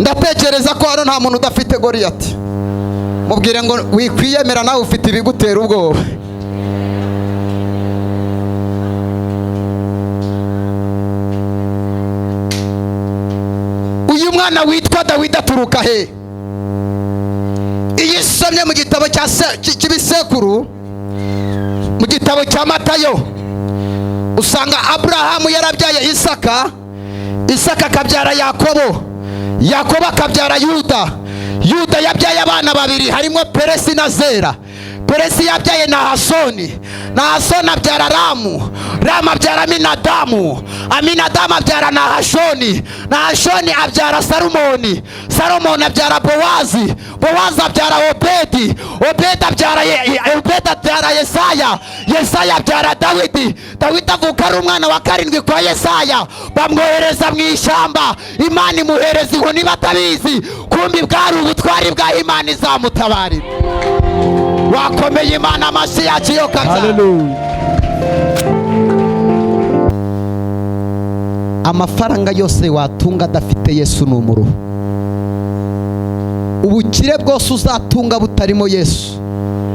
ndatekereza ko hano nta muntu udafite Goliyati. Mubwire ngo wikwiyemera nawe ufite ibigutera ubwoba. Uyu mwana witwa Dawidi aturuka he? Iyi somye mu gitabo cy'ibisekuru, mu gitabo cya Matayo, usanga Aburahamu yarabyaye Isaka, Isaka akabyara Yakobo, Yakobo akabyara Yuda, Yuda yabyaye abana babiri harimo Peresi na Zera. Peresi yabyaye Nahasoni, Nahasoni abyara Ramu, Ramu abyara Aminadamu, Aminadamu abyara Nahashoni, Nahashoni abyara Salumoni, Salumoni abyara Bowazi, Bowazi abyara Obedi, Obedi abyara Yesaya, Yesaya abyara Dawidi, Dawidi avuka ari umwana wa karindwi kwa Yesaya, bamwohereza mu ishyamba, Imana imuhereza inkoni batabizi, kumbi bwari ubutwari bwa Imana izamutabarira. Wakomeye Imana amashyi yacu yo kaza. Hallelujah. Amafaranga yose watunga adafite Yesu ni umuruho. Ubukire bwose uzatunga butarimo Yesu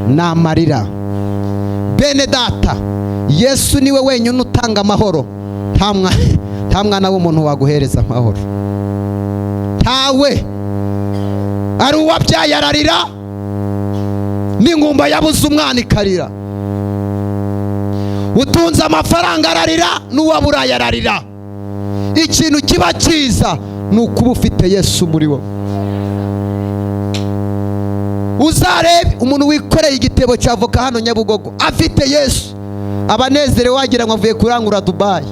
ni amarira. Bene data, Yesu niwe wenyine utanga amahoro. Nta mwana w'umuntu waguhereza amahoro. Ntawe. Ari uwabyaye ararira, n'ingumba yabuze umwana ikarira. Utunze amafaranga ararira, n'uwaburaye ararira. Ikintu kiba cyiza ni ukuba ufite Yesu muri wowe. Uzarebe umuntu wikoreye igitebo cy'avoka hano Nyabugogo afite Yesu, abanezere wagira ngo avuye kurangura Dubai.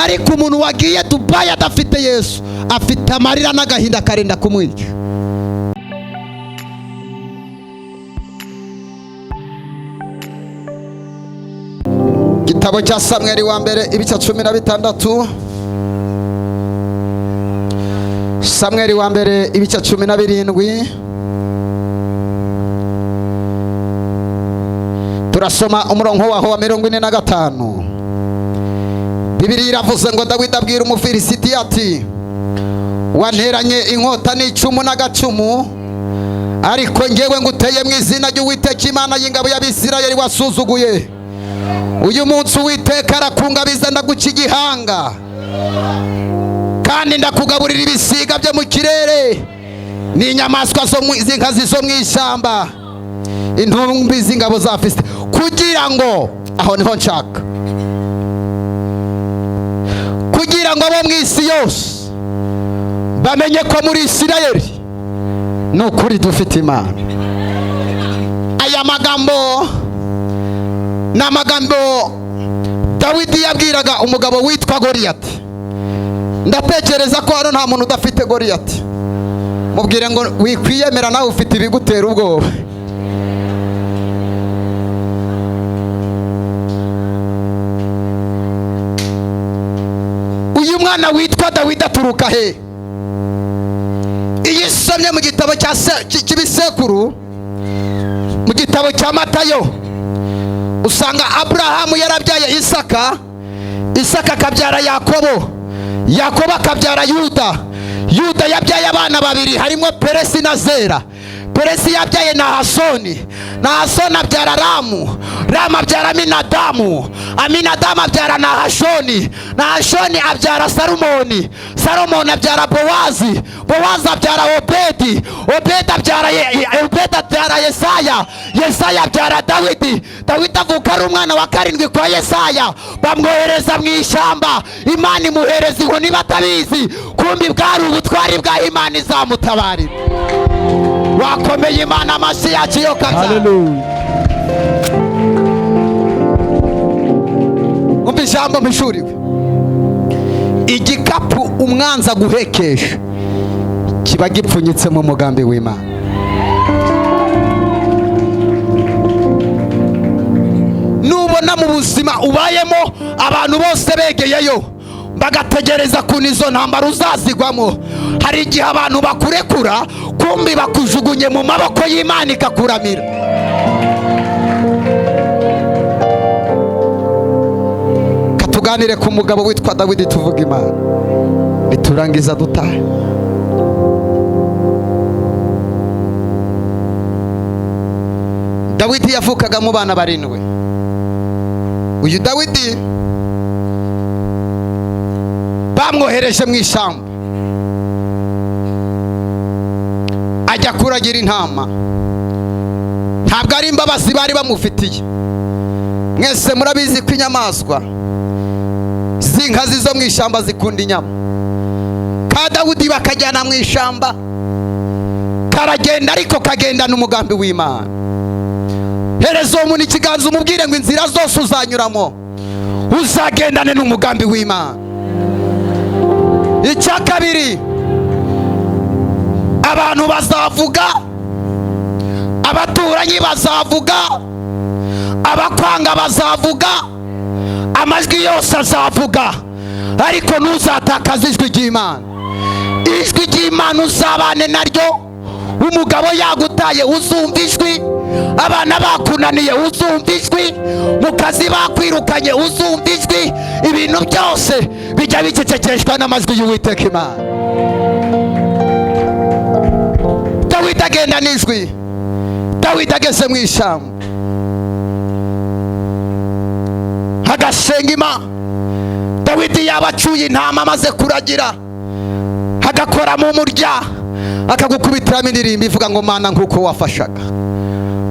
Ariko umuntu wagiye Dubai adafite Yesu afite amarira n'agahinda karenda kumwica. Gitabo cya Samweli wa mbere ibice 16. Samweli wa mbere ibice 17. Turasoma umurongo waho wa 45. Bibiliya iravuze ngo Dawidi abwira Umufilisiti ati, wanteranye inkota n'icumu n'agacumu, ariko ngewe nguteye mu izina ry'Uwiteka Imana y'ingabo y'Abisirayeli wasuzuguye. Uyu munsi Uwiteka arakungabiza ndaguca igihanga, kandi ndakugaburira ibisiga byo mu kirere n'inyamaswa z'inkazi zo mu ishyamba, intumbi z'ingabo za Filisiti, kugira ngo, aho niho nshaka, kugira ngo abo mu isi yose bamenye ko muri Isirayeli ni ukuri dufite Imana. Aya magambo ni amagambo Dawidi yabwiraga umugabo witwa Goliyati. Ndatekereza ko hano nta muntu udafite Goliyati. Mubwire ngo wikwiyemera nawe ufite ibigutera ubwoba. Uyu mwana witwa Dawidi aturuka he? Iyi somye mu gitabo cy'ibisekuru, mu gitabo cya Matayo, usanga Aburahamu yarabyaye Isaka, Isaka akabyara Yakobo, Yakobo akabyara Yuda, Yuda yabyaye abana babiri harimo Peresi na Zera. Peresi yabyaye Nahasoni, Nahasoni abyara Ramu, Ramu abyara Aminadamu, Aminadamu abyara Nahashoni, Nahashoni abyara Salumoni, Salumoni abyara Bowazi, Bowazi abyara Obedi, Obedi abyara Yesaya, Yesaya abyara Dawidi, Dawidi avuka ari umwana wa karindwi kwa Yesaya, bamwohereza mu ishyamba, Imana imuhereza inkoni batabizi, kumbi bwari ubutwari bwa Imana izamutabarira. Wakomeye Imana amashyi yacu yo kaza. Hallelujah. Umva ijambo mpishuriwe. Igikapu umwanza guhekesha kiba gipfunyitse mu mugambi w'Imana. Nubona mu buzima ubayemo abantu bose begeyeyo bagategereza kuntu izo ntambara uzazigwamo, hari igihe abantu bakurekura kumbi bakujugunye mu maboko y'Imana ikakuramira. Katuganire ku mugabo witwa Dawidi tuvuga Imana, biturangiza dutahe. Dawidi yavukaga mu bana barindwi. Uyu Dawidi bamwohereje mu ishyamba ajya kuragira intama. Ntabwo ari imbabazi bari bamufitiye. Mwese murabizi ko inyamaswa z'inkazi zo mu ishyamba zikunda inyama. Ka Dawidi bakajyana mu ishyamba, karagenda ariko kagendana umugambi w'Imana. Hereza umuntu ikiganza umubwire ngo inzira zose uzanyuramo uzagendane n'umugambi w'Imana. Icya kabiri, abantu bazavuga, abaturanyi bazavuga, abakwanga bazavuga, amajwi yose azavuga, ariko ntuzatakaze ijwi ry'Imana. Ijwi ry'Imana uzabane naryo. Umugabo yagutaye uzumva ijwi, abana bakunaniye uzumva ijwi, mu kazi bakwirukanye uzumva ijwi. Ibintu byose bijya bicecekeshwa n'amajwi y'Uwiteka Imana. Dawidi agenda n'ijwi. Dawidi ageze mu ishyamba agasenga Imana. Dawidi yabacuye intama amaze kuragira, agakora mu murya, akagukubitiramo indirimbo ivuga ngo Mana nk'uko wafashaga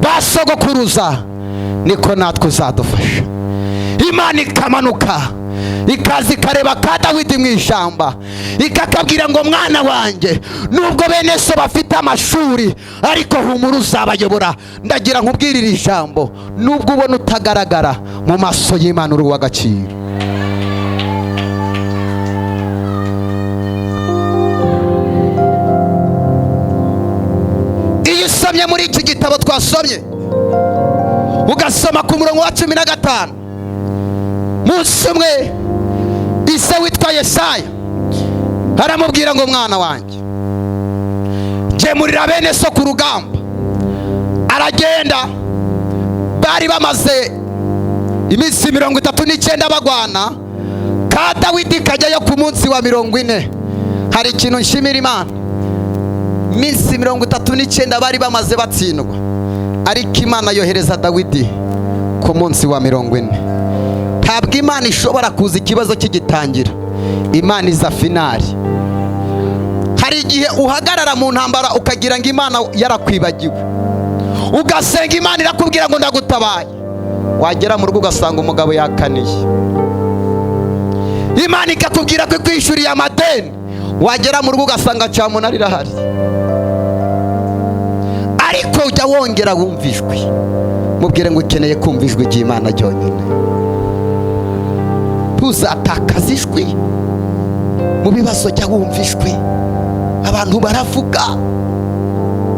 basogokuruza niko natwe uzadufasha. Imana ikamanuka ikaza ikareba ka Dawidi mu ishyamba, ikakabwira ngo mwana wanjye, nubwo bene so bafite amashuri ariko humura uzabayobora. Ndagira nkubwire iri jambo, nubwo ubona utagaragara mu maso y'Imana uri uw'agaciro. Iyo usomye muri iki gitabo twasomye, ugasoma ku murongo wa 15, munsi umwe ise witwa Yesaya aramubwira ngo mwana wanjye, gemurira bene so ku rugamba. Aragenda, bari bamaze iminsi 39 bagwana. Ka Dawidi kajyayo ku munsi wa 40. Hari ikintu nshimira Imana, iminsi 39 bari bamaze batsindwa, ariko Imana yohereza Dawidi ku munsi wa 40. Ntabwo Imana ishobora kuza ikibazo kigitangira, Imana iza finali. Hari igihe uhagarara mu ntambara ukagira ngo Imana yarakwibagiwe, ugasenga Imana irakubwira ngo ndagutabaye, wagera mu rugo ugasanga umugabo yakaniye. Imana ikakubwira ko ikwishuriye amadeni, wagera mu rugo ugasanga cyamunara irahari. Ariko ujya wongera wumva ijwi, mubwire ngo ukeneye kumva ijwi ry'Imana ryonyine. Ntuzatakaze ijwi mu bibazo, jya wumva ijwi. Abantu baravuga,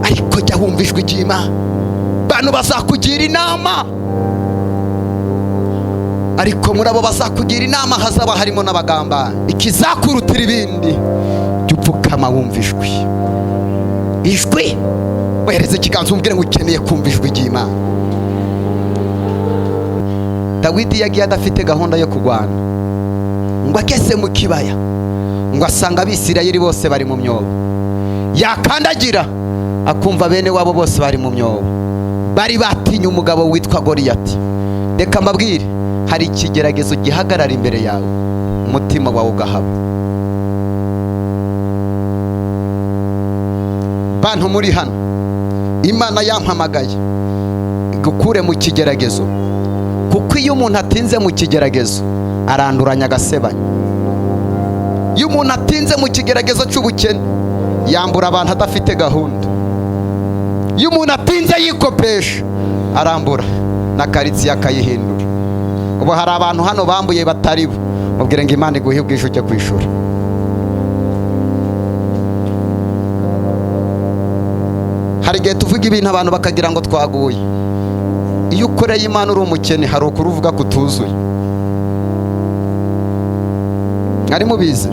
ariko jya wumva ijwi ry'Imana. Abantu bazakugira inama, ariko muri abo bazakugira inama hazaba harimo n'abagamba. Ikizakurutira ibindi, jya upfukama wumva ijwi. Ijwi, muhereze ikiganza umubwire ngo ukeneye kumva ijwi ry'Imana. Dawidi yagiye adafite gahunda yo kurwana, ngo ageze mu kibaya ngo asanga Abisirayeli bose bari mu myobo. Yakandagira akumva bene wabo bose bari mu myobo, bari batinye umugabo witwa Goliyati. Reka mbabwire, hari ikigeragezo gihagarara imbere yawe, umutima wawe ugahaba. Bantu muri hano, Imana yampamagaye gukure mu kigeragezo, kuko iyo umuntu atinze mu kigeragezo aranduranya agasebanya. Iyo umuntu atinze mu kigeragezo cy'ubukene yambura abantu adafite gahunda. Iyo umuntu atinze yikopesha arambura na karitsiye akayihindura. Ubu hari abantu hano bambuye batari bo, mubwire ngo Imana iguhe ubwishyu ujye kwishura. Hari igihe tuvuga ibintu abantu bakagira ngo twaguye. Iyo ukoreye Imana uri umukene, hari ukuri uvuga ko utuzuye. Mwari mubizi?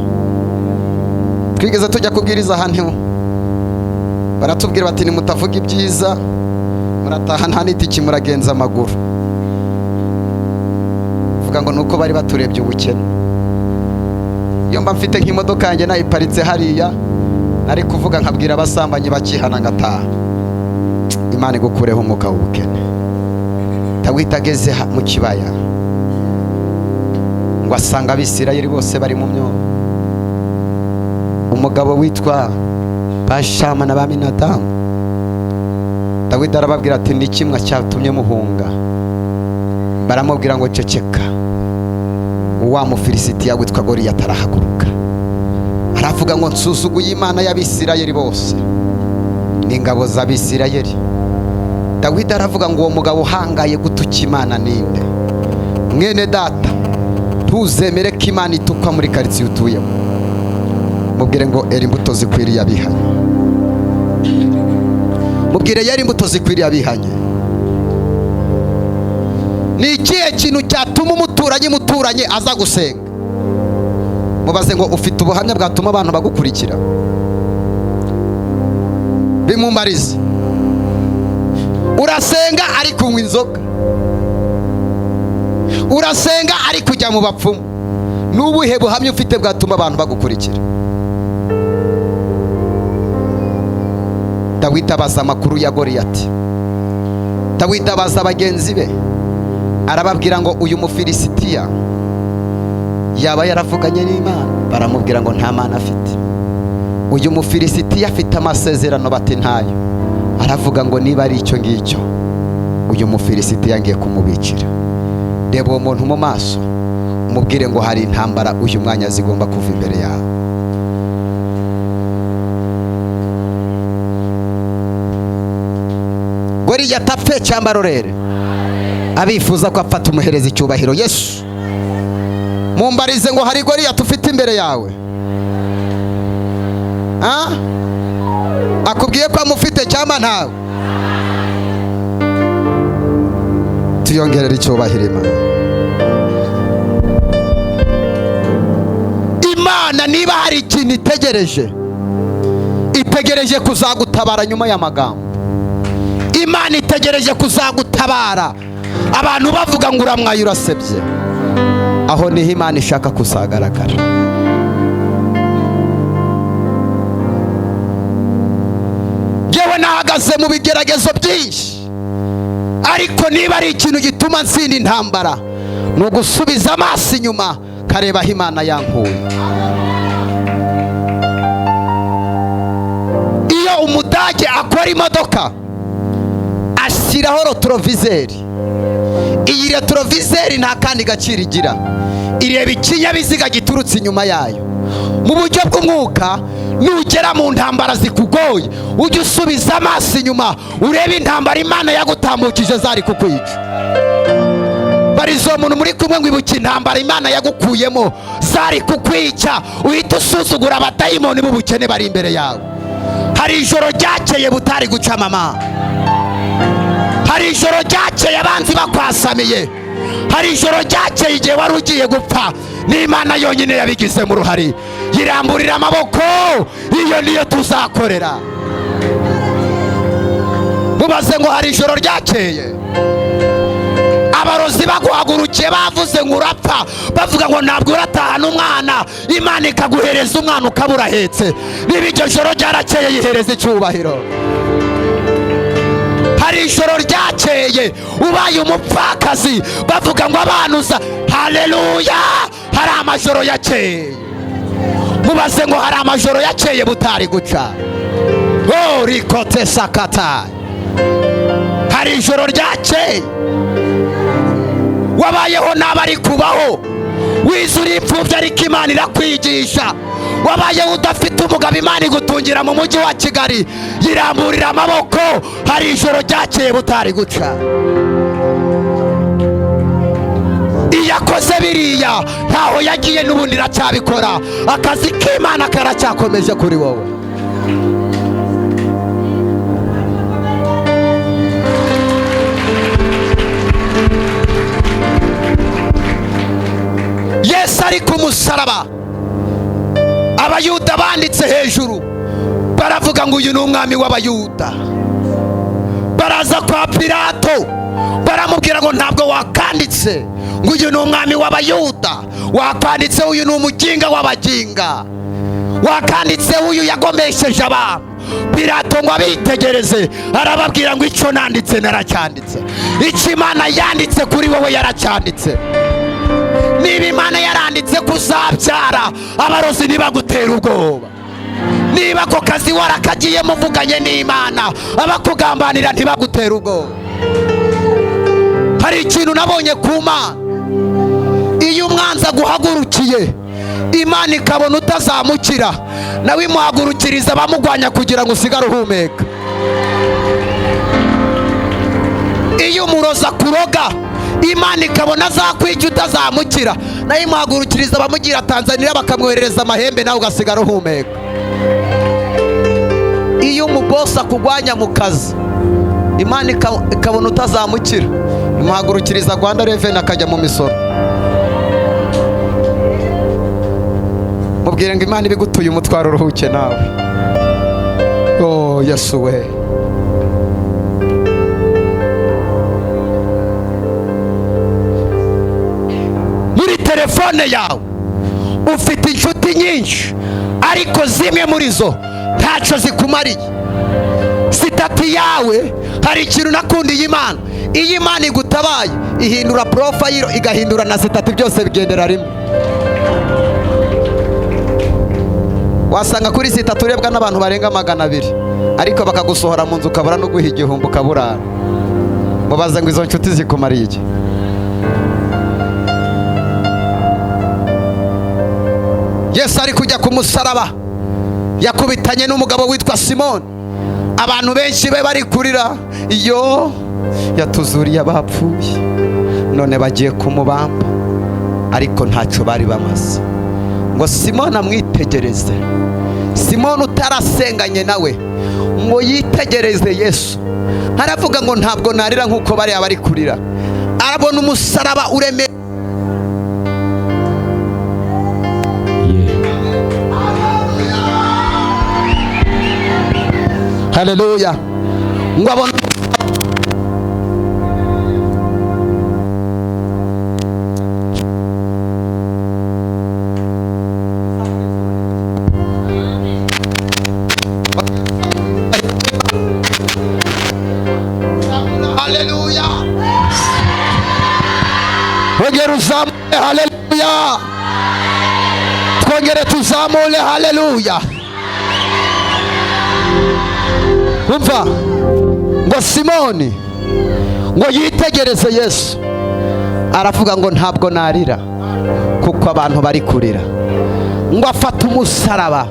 Twigeze tujya kubwiriza ahantu, baratubwira bati nimutavuga ibyiza murataha nta n'itiki muragenza amaguru. Vuga ngo nuko bari baturebye ubukene. Iyo mba mfite nk'imodoka yanjye nayiparitse hariya, nari kuvuga nkabwira abasambanyi bakihana ngataha. Imana igukureho umwuka w'ubukene. Dawidi ageze mu kibaya ngo asanga abisirayeli bose bari mu myobo. Umugabo witwa Bashama na Baminadamu, Dawidi arababwira ati ni kimwe cyatumye muhunga. Baramubwira ngo ceceka, wa Mufilisitiya witwa Goliyati arahaguruka aravuga ngo nsuzuguye Imana y'Abisirayeli bose n'ingabo z'Abisirayeli. Dawidi aravuga ngo uwo mugabo uhangaye gutuka Imana ninde? Mwene data, ntuzemere ko Imana itukwa muri karitsiye utuyemo. Mubwire ngo eri imbuto zikwiriye abihanye. Mubwire yari imbuto zikwiriye abihanye. Ni ikihe kintu cyatuma umuturanyi aza gusenga? Mubaze ngo ufite ubuhamya bwatuma abantu bagukurikira? Bimumarize. Urasenga ari kunywa inzoga, urasenga ari kujya mu bapfumu. N'ubuhe buhamya ufite bwatuma abantu bagukurikira? Dawidi abaza amakuru ya Goliyati. Dawidi abaza bagenzi be, arababwira ngo uyu Mufilisitiya yaba yaravuganye n'Imana? Baramubwira ngo nta Mana afite. Uyu Mufilisitiya afite amasezerano? Bati ntayo. Aravuga ngo niba ari icyo ngicyo, uyu Mufilisitiya ngiye kumubicira. Reba uwo muntu mu maso, umubwire ngo hari intambara uyu mwanya zigomba kuva imbere yawe. Goliyati apfe cyangwa arorere? Abifuza ko afata umuhereza icyubahiro Yesu. Mumbarize ngo hari Goliyati ufite imbere yawe? Akubwiye ko amufite cyangwa ntawe? Tuyongerera icyubahiro Imana. Imana niba hari ikintu itegereje kuzagutabara nyuma y'amagambo. Imana itegereje kuzagutabara abantu bavuga ngo uramwaye urasebye. Aho niho Imana ishaka kuzagaragara. Yewe nahagaze mu bigeragezo byinshi, ariko niba ari ikintu gituma nsinda intambara, ni ugusubiza amaso inyuma kareba aho Imana yankuye. Iyo Umudage akora imodoka ashyiraho rotorovizeri, iyi rotorovizeri nta kandi gaciro igira, ireba ikinyabiziga giturutse inyuma yayo. Mu buryo bw'umwuka, nugera mu ntambara zikugoye, ujye usubiza amaso inyuma urebe intambara Imana yagutambukije zari kukwica. Barizo umuntu muri kumwe ngo ibuke intambara Imana yagukuyemo zari kukwica, uhita usuzugura abadayimoni b'ubukene bari imbere yawe. Hari ijoro ryakeye butari guca mama, hari ijoro ryakeye abanzi bakwasamiye, hari ijoro ryakeye igihe wari ugiye gupfa, n'Imana yonyine yabigize mu ruhari. Yiramburira amaboko, iyo niyo tuzakorera. Mubaze ngo hari ijoro ryakeye abarozi baguhagurukiye bavuze ngo urapfa, bavuga ngo ntabwo uratahana umwana, Imana ikaguhereza umwana ukabura ahetse. Niba iryo joro ryarakeye yihereza icyubahiro. Hari ijoro ryakeye ubaye umupfakazi, bavuga ngo abanuza. Haleluya, hari amajoro yakeye. Mubaze ngo hari amajoro yakeye butari guca. Rikote sakata. Hari ijoro ryakeye wabayeho n'abari kubaho, wize uri imfubyi ariko Imana irakwigisha. Wabayeho udafite umugabo, Imana igutungira mu mujyi wa Kigali, yiramburira amaboko. Hari ijoro ryakeye butari guca. Iyo akoze biriya ntaho yagiye, n'ubundi iracyabikora. Akazi k'Imana karacyakomeje kuri wowe. Yesu ari ku musaraba, Abayuda banditse hejuru baravuga ngo uyu ni umwami w'Abayuda. Baraza kwa Pilato baramubwira ngo ntabwo wakanditse ngo uyu ni umwami w'Abayuda, wakanditse uyu ni umuginga w'abaginga, wakanditse uyu yagomesheje abantu. Pilato ngo abitegereze, arababwira ngo icyo nanditse naracyanditse. icyo Imana yanditse kuri wowe yaracyanditse. Niba Imana yaranditse kuzabyara, abarozi ntibagutera ubwoba. Niba ako kazi warakagiye muvuganye n'Imana, abakugambanira ntibagutera ubwoba. Hari ikintu nabonye ku Mana, iyo umwanzi aguhagurukiye, Imana ikabona utazamukira, nawe imuhagurukiriza abamugwanya kugira ngo usigare uhumeka. Iyo umuroza kuroga, Imana ikabona azakwica utazamukira, nawe imuhagurukiriza abamugira Tanzania bakamwoherereza amahembe, nawe ugasigara uhumeka. Iyo umubosi akugwanya mu kazi, Imana ikabona utazamukira, imuhagurukiriza Rwanda Revenue akajya mu misoro. Mubwire ngo Imana ibigutuye umutwaro uruhuke nawe. Oh Yesu we. Muri telefone yawe ufite inshuti nyinshi, ariko zimwe muri zo ntacyo zikumariye. Sitati yawe, hari ikintu nakundiye Imana, iyo Imana igutabaye ihindura profile igahindura na sitati, byose bigendera rimwe. Wasanga kuri sitati urebwa n'abantu barenga 200, ariko bakagusohora mu nzu ukabura no guha igihumbi ukaburara. Mubaze ngo izo nshuti zikumariye iki? Yesu ari kujya ku musaraba yakubitanye n'umugabo witwa Simoni. Abantu benshi be bari kurira, iyo yatuzuriye abapfuye, none bagiye kumubamba, ariko ntacyo bari bamaze. Ngo Simoni amwitegereze. Simoni utarasenganye nawe ngo yitegereze Yesu, aravuga ngo ntabwo narira nk'uko bari abari kurira. Arabona umusaraba ureme. Haleluya. Ngo abona haleluya. Twongere uzamure haleluya. Twongere tuzamure haleluya. Umva ngo Simoni ngo yitegereze Yesu, aravuga ngo ntabwo narira kuko abantu bari kurira. Ngo afata umusaraba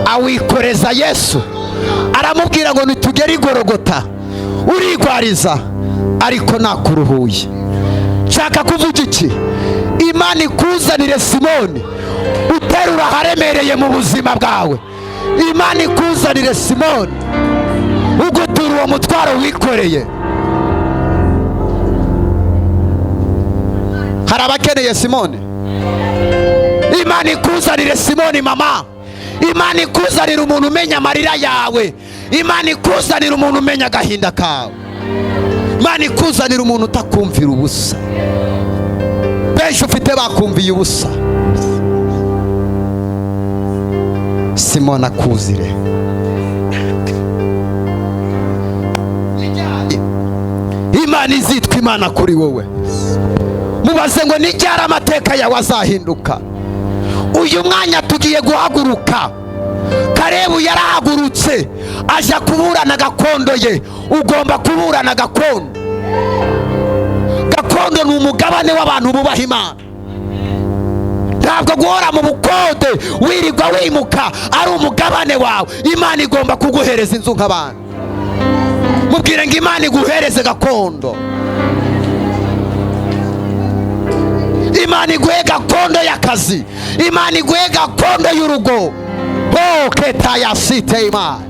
awikoreza Yesu, aramubwira ngo nitugere igorogota urigwariza, ariko nakuruhuye. Nshaka kuvuga iki? Imana ikuzanire Simoni uterura haremereye mu buzima bwawe. Imana ikuzanire Simoni ugutura uwo mutwaro wikoreye. Hari abakeneye Simoni. Imana ikuzanire Simoni mama. Imana ikuzanire umuntu umenya amarira yawe. Imana ikuzanire umuntu umenya agahinda kawe. Imana ikuzanire umuntu utakumvira ubusa. Benshi ufite bakumviye ubusa. Simoni akuzire. Imana izitwa Imana kuri wowe. Mubaze ngo n'icyara amateka yawe azahinduka. Uyu mwanya tugiye guhaguruka. Karebu yarahagurutse aja kuburana gakondo ye. Ugomba kuburana gakondo. Gakondo ni umugabane w'abantu bubaha Imana. Ntabwo guhora mu bukode wirirwa wimuka ari umugabane wawe. Imana igomba kuguhereza inzu nk'abantu. Mubwire ngo Imana iguhereze gakondo. Imana iguhe gakondo y'akazi. Imana iguhe gakondo y'urugo. Keta ya site Imana.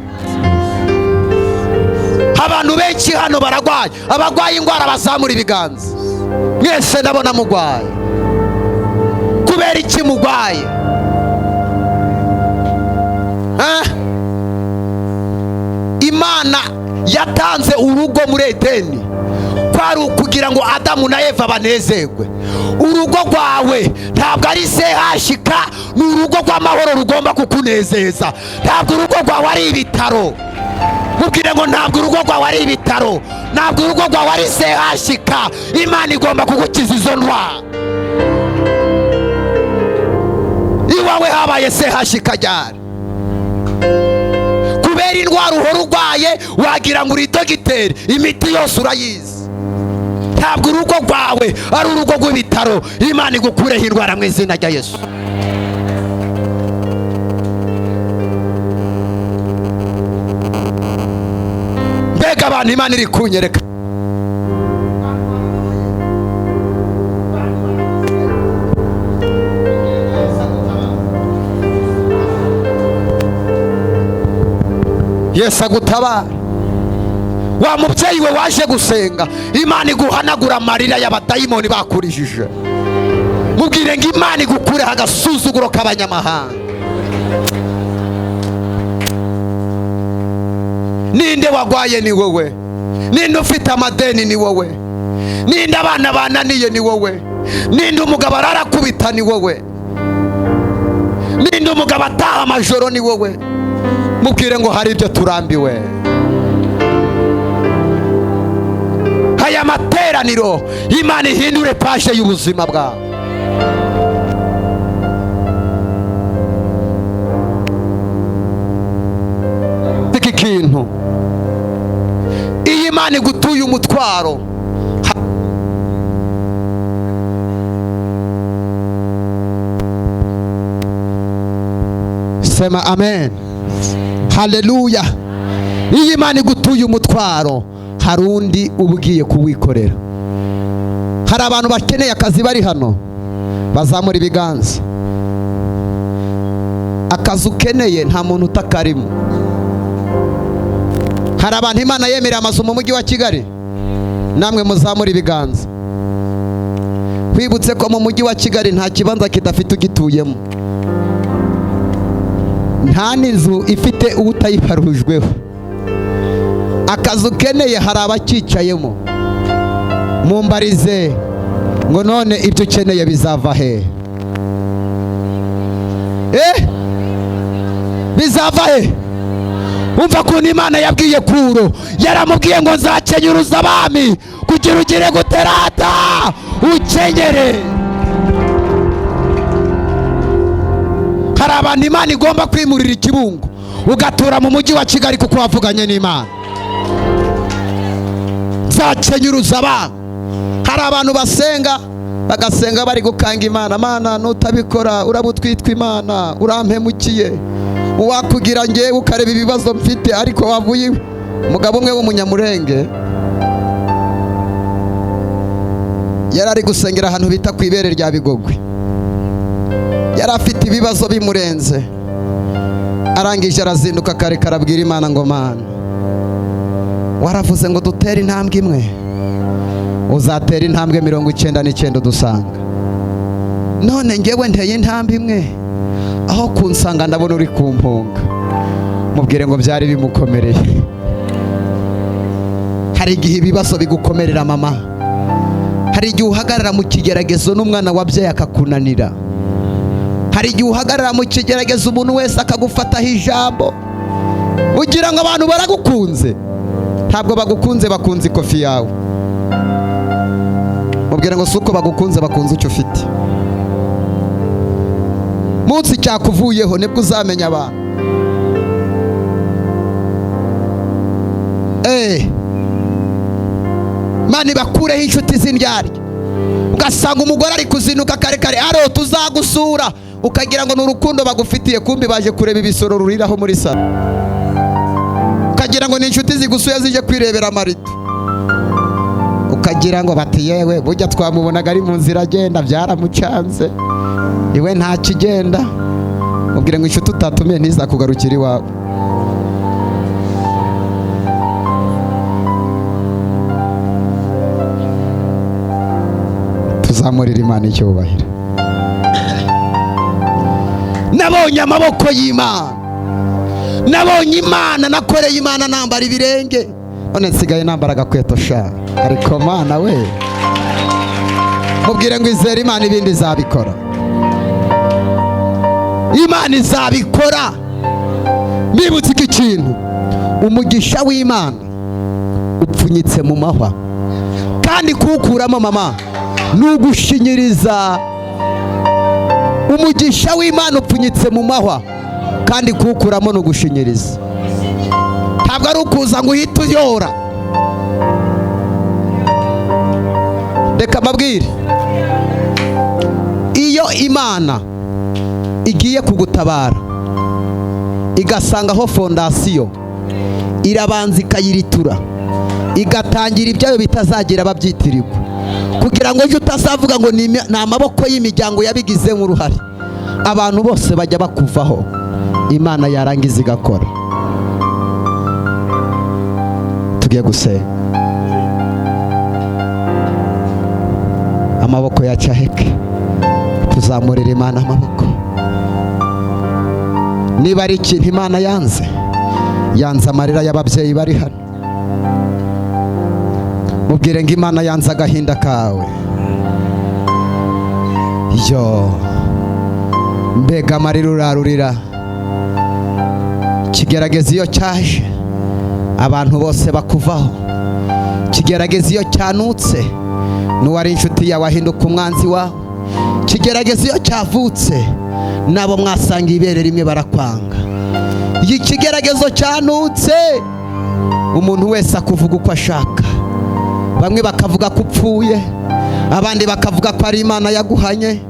Abantu benshi hano baragwaye. Abagwaye indwara bazamura ibiganza. Mwese ndabona mugwaye. Kubera iki mugwaye? Imana yatanze urugo muri Edeni kwari ukugira ngo Adamu na Eva banezerwe. Urugo rwawe ntabwo ari sehashika, ni urugo rw'amahoro rugomba kukunezeza. Ntabwo urugo rwawe ari ibitaro. mubwire ngo ntabwo urugo rwawe ari ibitaro, ntabwo urugo rwawe ari sehashika. Imana igomba kugukiza izo ndwara. Iwawe habaye sehashika ryari? Kubera indwara uhora urwaye wagira ngo uri dogiteri, imiti yose urayizi. Ntabwo urugo rwawe ari urugo rw'ibitaro. Imana igukureho indwara mu izina rya Yesu. Mbega abantu Imana iri kunyereka. Yesu agutabara. Wa mubyeyi we waje gusenga, Imana iguhanagura amarira y'abadayimoni bakurijije. Mubwire ngo Imana igukureho agasuzuguro k'abanyamahanga. Ninde wagwaye? Ni wowe. Ninde ufite amadeni? Ni wowe. Ninde abana bananiye? Ni wowe. Ninde umugabo ararakubita? Ni wowe. Ninde umugabo ataha amajoro? Ni wowe. Mubwire ngo hari ibyo turambiwe. Aya materaniro Imana ihindure paje y'ubuzima bwawe. Iki kintu iyi Imana igutuye umutwaro, sema amen, haleluya. Iyi Imana igutuye umutwaro, hari undi ubugiye kuwikorera. Hari abantu bakeneye akazi bari hano, bazamura ibiganza. Akazi ukeneye nta muntu utakarimo. Hari abantu Imana yemereye amazu mu mujyi wa Kigali, namwe muzamura ibiganza. Wibutse ko mu mujyi wa Kigali nta kibanza kidafite ugituyemo, nta n'inzu ifite ubutayiparujweho. Akazi ukeneye hari abakicayemo. Mumbarize ngo none ibyo ukeneye bizava he? Bizava he? Umva kuntu Imana yabwiye Kuro, yaramubwiye ngo nzakenyuruza abami kugira ugire guterata ukenyere. Hari abantu Imana igomba kwimurira ikibungo ugatura mu mujyi wa Kigali kuko wavuganye n'Imana. Nzakenyuruza abami. Hari abantu basenga bagasenga bari gukanga Imana. Mana nutabikora urabutwitwa Imana, urampemukiye. Uwakugira ngewe ukareba ibibazo mfite, ariko wavuye. Umugabo umwe w'umunyamurenge yarari gusengera ahantu bita ku ibere rya Bigogwe. Yari afite ibibazo bimurenze, arangije arazinduka kare karabwira Imana ngo Mana, waravuze ngo dutere intambwe imwe, uzatera intambwe 99 dusanga. None ngewe nteye intambwe imwe, aho kunsanga ndabona uri kumpunga. Mubwire ngo byari bimukomereye. Hari igihe ibibazo bigukomerera mama. Hari igihe uhagarara mu kigeragezo n'umwana wabyaye akakunanira. Hari igihe uhagarara mu kigeragezo umuntu wese akagufataho ijambo, ugira ngo abantu baragukunze. Ntabwo bagukunze, bakunze ikofi yawe. Mubwire ngo suko bagukunze, bakunze icyo ufite. Munsi cyakuvuyeho nibwo uzamenya abantu. Mani bakureho inshuti z'indyarya. Ugasanga umugore ari kuzinuka kare kare, aro tuzagusura, ukagira ngo n'urukundo bagufitiye, kumbi baje kureba ibisoro ruriraho muri salo. Ukagira ngo ni inshuti zigusuye zije kwirebera amarido. Ukagira ngo bati yewe burya twamubonaga ari mu nzira agenda byaramucanze, iwe nta kigenda. Mubwire ngo inshuti utatumiye ntizakugarukira iwawe. Tuzamurira Imana icyubahiro. Nabonye amaboko y'Imana, nabonye Imana, nakoreye Imana nambara ibirenge, none nsigaye nambara agakweto sha. Ariko Mana we, mubwire ngo izere Imana ibindi izabikora. Imana izabikora. Bibutse iki kintu, umugisha w'Imana upfunyitse mu mahwa, kandi kuwukuramo mama nugushinyiriza. Umugisha w'Imana upfunyitse mu mahwa, kandi kuwukuramo nugushinyiriza. Ntabwo ari ukuza ngo uhite uyora. Reka mbabwire, iyo Imana igiye kugutabara igasangaho fondasiyo, irabanza ikayiritura, igatangira ibyayo bitazagira ababyitirirwa, kugira ngo ejo utazavuga ngo ni amaboko y'imiryango yabigizemo uruhare. Abantu bose bajya bakuvaho, Imana yarangiza igakora. Tugiye gusenga. Amaboko yacaheke, tuzamurira Imana amaboko. Niba ari ikintu Imana yanze amarira y'ababyeyi bari hano, mubwire ngo Imana yanze agahinda kawe. Yo, mbega amarira urarurira. Kigerageza iyo cyaje abantu bose bakuvaho. Kigerageza iyo cyanutse n'uwari inshuti yawe ahinduka umwanzi wawe. Kigerageza iyo cyavutse nabo mwasanga ibere rimwe barakwanga. Iki kigeragezo cyanutse umuntu wese akuvuga uko ashaka. Bamwe bakavuga ko upfuye, abandi bakavuga ko ari Imana yaguhanye,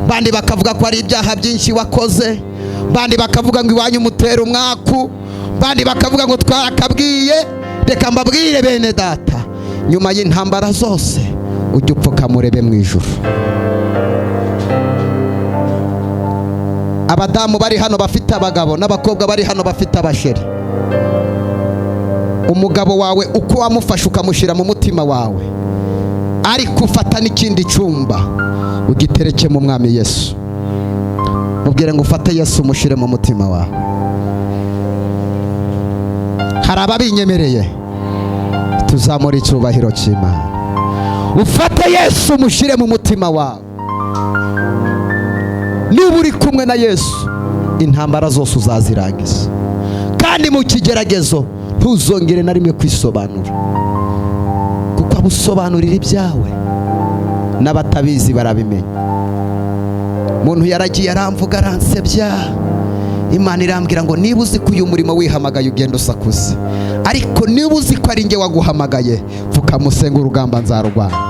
abandi bakavuga ko ari ibyaha byinshi wakoze, abandi bakavuga ngo iwanyu mutera umwaku, abandi bakavuga ngo twarakabwiye. Reka mbabwire bene data, nyuma y'intambara zose ujye upfuka murebe mu ijuru. Abadamu bari hano bafite abagabo, n'abakobwa bari hano bafite abasheri. Umugabo wawe uko wamufasha ukamushyira mu mutima wawe, ariko ufata n'ikindi cyumba ugitereke mu Mwami Yesu. Mubwire ngo ufate Yesu umushyire mu mutima wawe. Hari ababinyemereye, tuzamura icyubahiro cy'Imana. Ufate Yesu umushyire mu mutima wawe. Niba uri kumwe na Yesu, intambara zose uzazirangiza, kandi mu kigeragezo ntuzongere na rimwe kwisobanura, kuko abusobanurira ibyawe n'abatabizi barabimenya. Umuntu yaragiye aramvuga aransebya, Imana irambwira ngo niba uzi ko uyu murimo wihamagaye ugenda usakuze, ariko niba uzi ko ari njye waguhamagaye, vuka musenga urugamba nzarwana.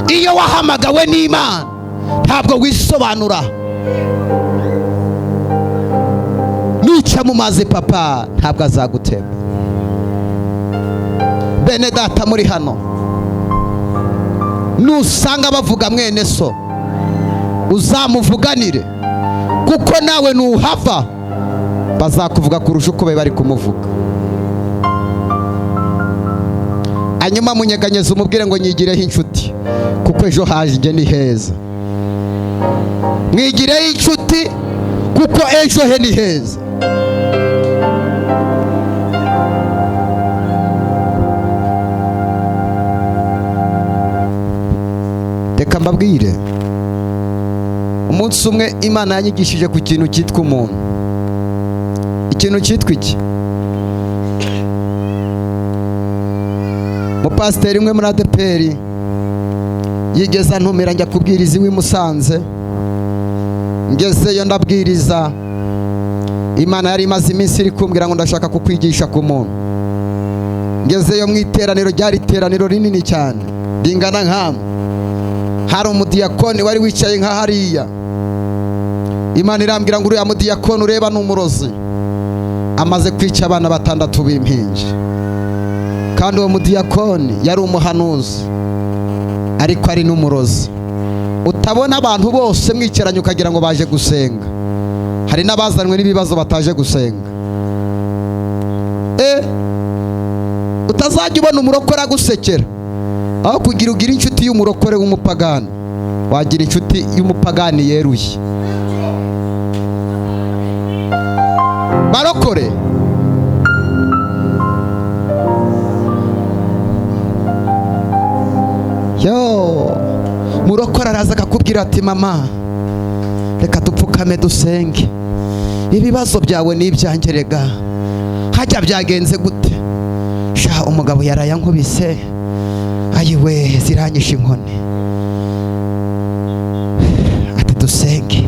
Iyo wahamagawe n'Imana ntabwo wisobanura. Nuca mu mazi papa ntabwo azagutemba. Bene data muri hano, nusanga bavuga mwene so, uzamuvuganire, kuko nawe nuhava bazakuvuga kurusha uko bari kumuvuga. Hanyuma munyeganyeze umubwire ngo nyigireho inshuti, kuko ejo haje ni heza. Mwigireho inshuti kuko ejo he ni heza. Reka mbabwire, umunsi umwe Imana yanyigishije ku kintu cyitwa umuntu. Ikintu cyitwa iki? Mupasiteri umwe muri ADPR yigeze antumira njya kubwiriza iwe Musanze. Ngezeyo ndabwiriza, Imana yari imaze iminsi iri kumbwira ngo ndashaka kukwigisha ku muntu. Ngezeyo mu iteraniro, ryari iteraniro rinini cyane ringana nk'amwe. Hari umudiyakoni wari wicaye nka hariya. Imana irambwira ngo uriya mudiyakoni ureba n'umurozi, amaze kwica abana 6 b'impinja. Kandi uwo mudiyakoni yari umuhanuzi, ariko ari n'umurozi. Utabona abantu bose mwicaranye ukagira ngo baje gusenga. Hari n'abazanwe n'ibibazo bataje gusenga. Utazajya ubona umurokore agusekera, aho kugira ugira inshuti y'umurokore w'umupagani, wagira inshuti y'umupagani yeruye. Barokore, yo murokore araza akakubwira ati mama reka dupfukame dusenge. ibibazo byawe n'ibyangerega hajya byagenze gute sha umugabo yarayankubise ayiwe ziranyisha inkoni ati dusenge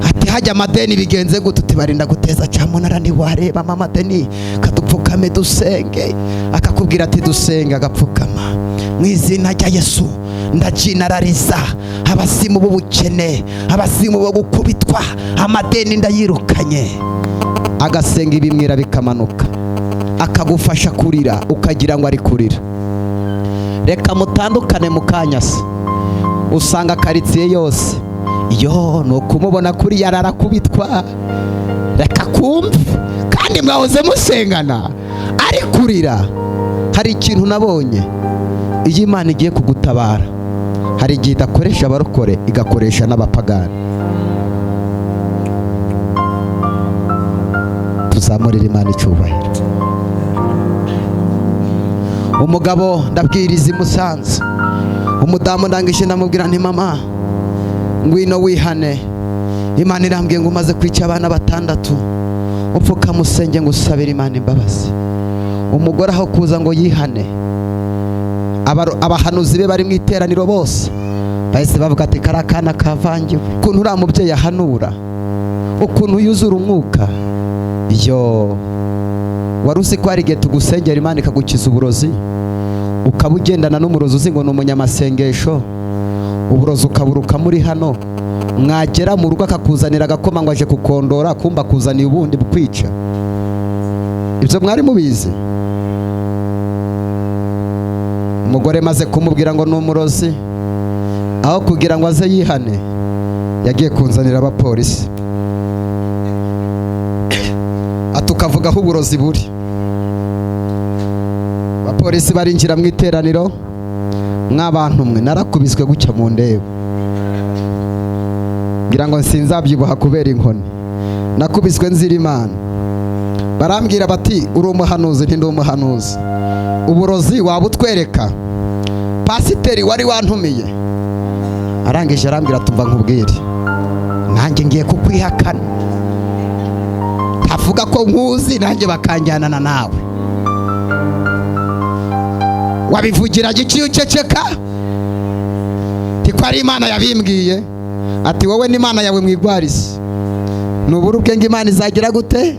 ati hajya amadeni bigenze gute utibarinda guteza cyamunara ntiwareba mama deni kadupfukame dusenge akakubwira ati dusenge agapfukama mu izina rya Yesu ndacinarariza abasimu b'ubukene abasimu bo gukubitwa amadeni ndayirukanye agasenga ibimwira bikamanuka akagufasha kurira ukagira ngo ari kurira reka mutandukane mukanyase usanga karitsiye yose yo nukumubona kuri yarara kubitwa reka kumve kandi mwahoze musengana ari kurira hari ikintu nabonye iyo Imana igiye kugutabara hari igihe idakoresha abarokore igakoresha n'abapagani tuzamurira Imana icyubahiro umugabo ndabwiriza imusanze umudamu ndangishe ndamubwira nti mama ngwino wihane Imana irambwiye ngo umaze kwica abana 6 upfuka musenge ngo usabire Imana imbabazi umugore aho kuza ngo yihane abahanuzi be bari mu iteraniro bose bahise bavuga ati karakana kavangiwe ukuntu uriya mubyeyi ahanura ukuntu yuzura umwuka yo wari uzi ko hari igihe tugusengera Imana ikagukiza uburozi ukaba ugendana n'umurozi uzi ngo ni umunyamasengesho uburozi ukaburuka muri hano mwagera mu rugo akakuzanira agakoma ngo aje kukondora kumba kuzaniye ubundi bukwica ibyo mwari mubizi umugore maze kumubwira ngo ni umurozi aho kugira ngo aze yihane yagiye kunzanira abapolisi atukavuga aho uburozi buri abapolisi barinjira mu iteraniro nk'abantu mwe narakubiswe gucya mu ndebe ngira ngo sinzabyibuha kubera inkoni nakubiswe nzira Imana barambwira bati uri umuhanuzi nti ndi umuhanuzi uburozi wabutwereka pasiteri wari wantumiye arangije arambwira tumva nkubwire nanjye ngiye kukwihakana avuga ko nkuzi nanjye bakanjyanana nawe wabivugira gici uceceka tiko ari Imana yabimbwiye ati wowe n'Imana yawe mwigwarize nubura ubwenge Imana izagira gute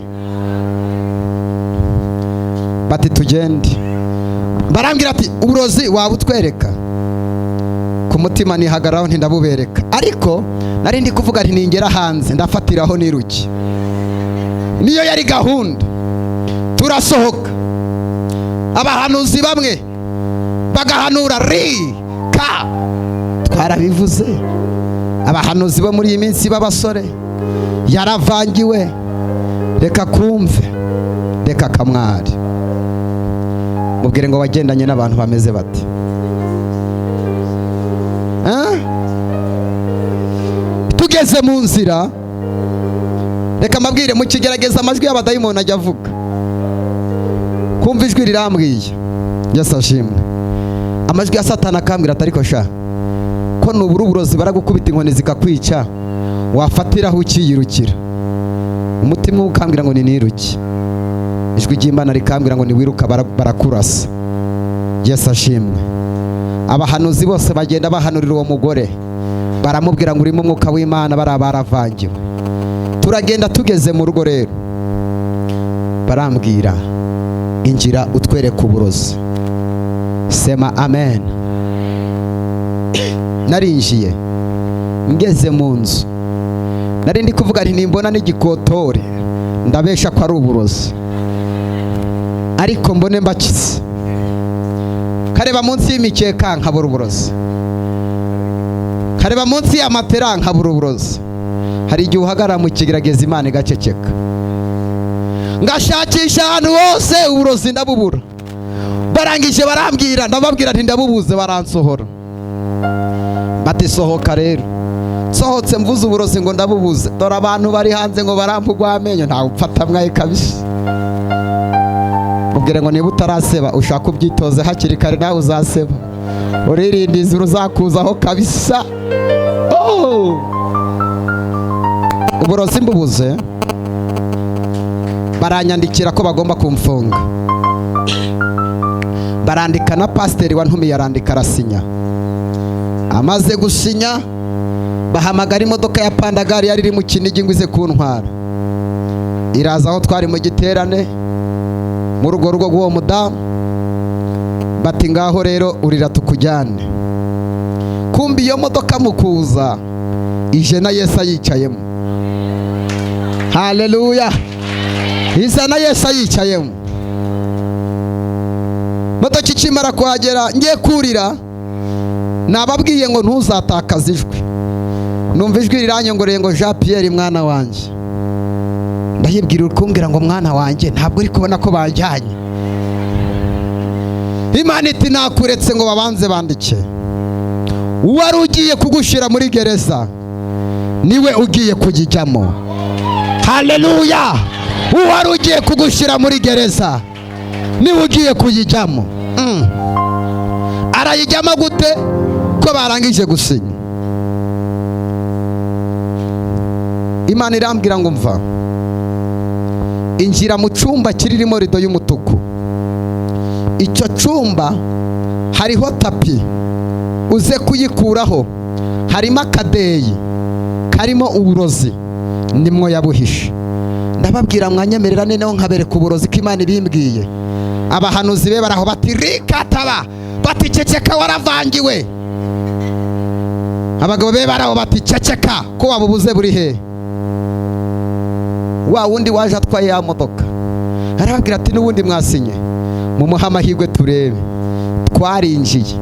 bati tugende barambwira ati uburozi wabutwereka ku mutima nihagaraho ntindabubereka ariko nari ndi kuvuga nti ningera hanze ndafatiraho niruki niyo yari gahunda turasohoka abahanuzi bamwe bagahanura ka twarabivuze abahanuzi bo muri iyi minsi b'abasore yaravangiwe reka kumve reka kamwari mubwire ngo wagendanye n'abantu bameze bati tugeze mu nzira reka mbabwire mu kigerageza amajwi y'abadayimoni ajya avuga kumva ijwi rirambwiye Yesu ashimwe amajwi ya Satani akambwira ati ariko sha ko nubura uburozi baragukubita inkoni zikakwica wafatiraho ukiyirukira umutima ukambwira ngo ni niruki ijwi ry'Imana rikambwira ngo niwiruka barakurasa Yesu ashimwe abahanuzi bose bagenda bahanurira uwo mugore baramubwira ngo urimo umwuka w'Imana baravangiwe turagenda tugeze mu rugo rero barambwira injira utwereka uburozi sema amen narinjiye ngeze mu nzu nari ndi kuvuga nti nimbona n'igikotore ndabesha ko ari uburozi ariko mbone mbakize kareba munsi y'imikeka nkabura uburozi kareba munsi y'amatera nkabura uburozi hari igihe uhagarara mu kigerageza Imana igaceceka ngashakisha ahantu hose uburozi ndabubura barangije barambwira ndababwira nti ndabubuze baransohora bati sohoka rero sohotse mvuze uburozi ngo ndabubuze dore abantu bari hanze ngo barampugwa amenyo ntawe upfata mwaye kabisa mubwire ngo niba utaraseba ushaka ubyitoze hakiri kare nawe uzaseba uririndiza uruzakuzaho kabisa uburozi mbubuze baranyandikira ko bagomba kumfunga, barandika na pasiteri wantumiye arandika arasinya. Amaze gusinya bahamagara imodoka ya pandagari yari iri mu Kinigi ngo ize kuntwara. Iraza aho twari mu giterane mu rugo rw'uwo mudamu, bati ngaho rero urira tukujyane. Kumbi iyo modoka mukuza ije na Yesu yicayemo. Haleluya! Iza na Yesu yicayemo. Modoka ikimara kuhagera ngiye kurira, nababwiye ngo ntuzatakaze ijwi. Numva ijwi riranyongoreye ngo Jean Pierre mwana wanjye. Ndahibwira ukumbwira ngo mwana wanjye, ntabwo uri kubona ko banjyanye. Imana iti nakuretse ngo babanze bandike. Uwari ugiye kugushira muri gereza niwe ugiye kujijamo. Haleluya! Uwari ugiye kugushira muri gereza niwe ugiye kujijamo. Arayijyamo gute? Ko barangije gusinya. Imana irambwira ngo mva, injira mu cyumba kiririmo rido y'umutuku. Icyo cyumba hariho tapi, uze kuyikuraho. Harimo akadeyi karimo uburozi, nimwo yabuhishe. Ndababwira mwanyemerera noneho nkabereka uburozi ko Imana ibimbwiye. Abahanuzi be baraho bati rikataba, bati ceceka waravangiwe. Abagabo be baraho bati ceceka ko wabubuze buri he. Wa wundi waje atwaye ya modoka arababwira ati n'ubundi mwasinye, mumuha amahirwe turebe. Twarinjiye,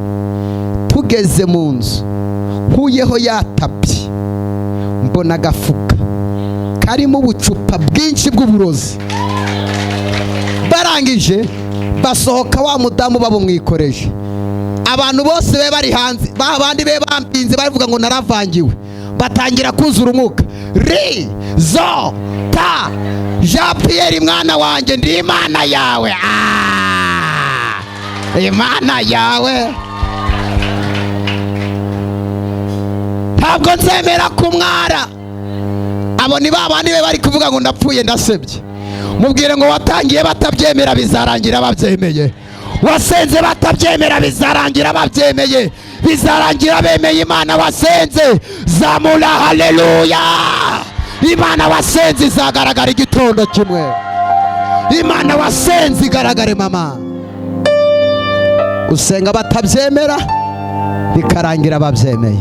tugeze mu nzu, nkuyeho ya tapi, mbona agafuka karimo ubucupa bwinshi bw'uburozi. Barangije basohoka, wa mudamu babumwikoreje. Abantu bose be bari hanze, babandi be bampinze bavuga ngo naravangiwe, batangira kuzura umwuka. Zo ta Jean Pierre mwana wanjye, ndi Imana yawe. Imana yawe ntabwo nzemera kumwara. Abo ni babandi be bari kuvuga ngo ndapfuye ndasebye. Mubwire ngo watangiye batabyemera bizarangira babyemeye. Wasenze batabyemera bizarangira babyemeye. Bizarangira bemeye Imana wasenze. Zamura haleluya! Imana wasenze izagaragara igitondo kimwe. Imana wasenze igaragare mama. Usenga batabyemera bikarangira babyemeye.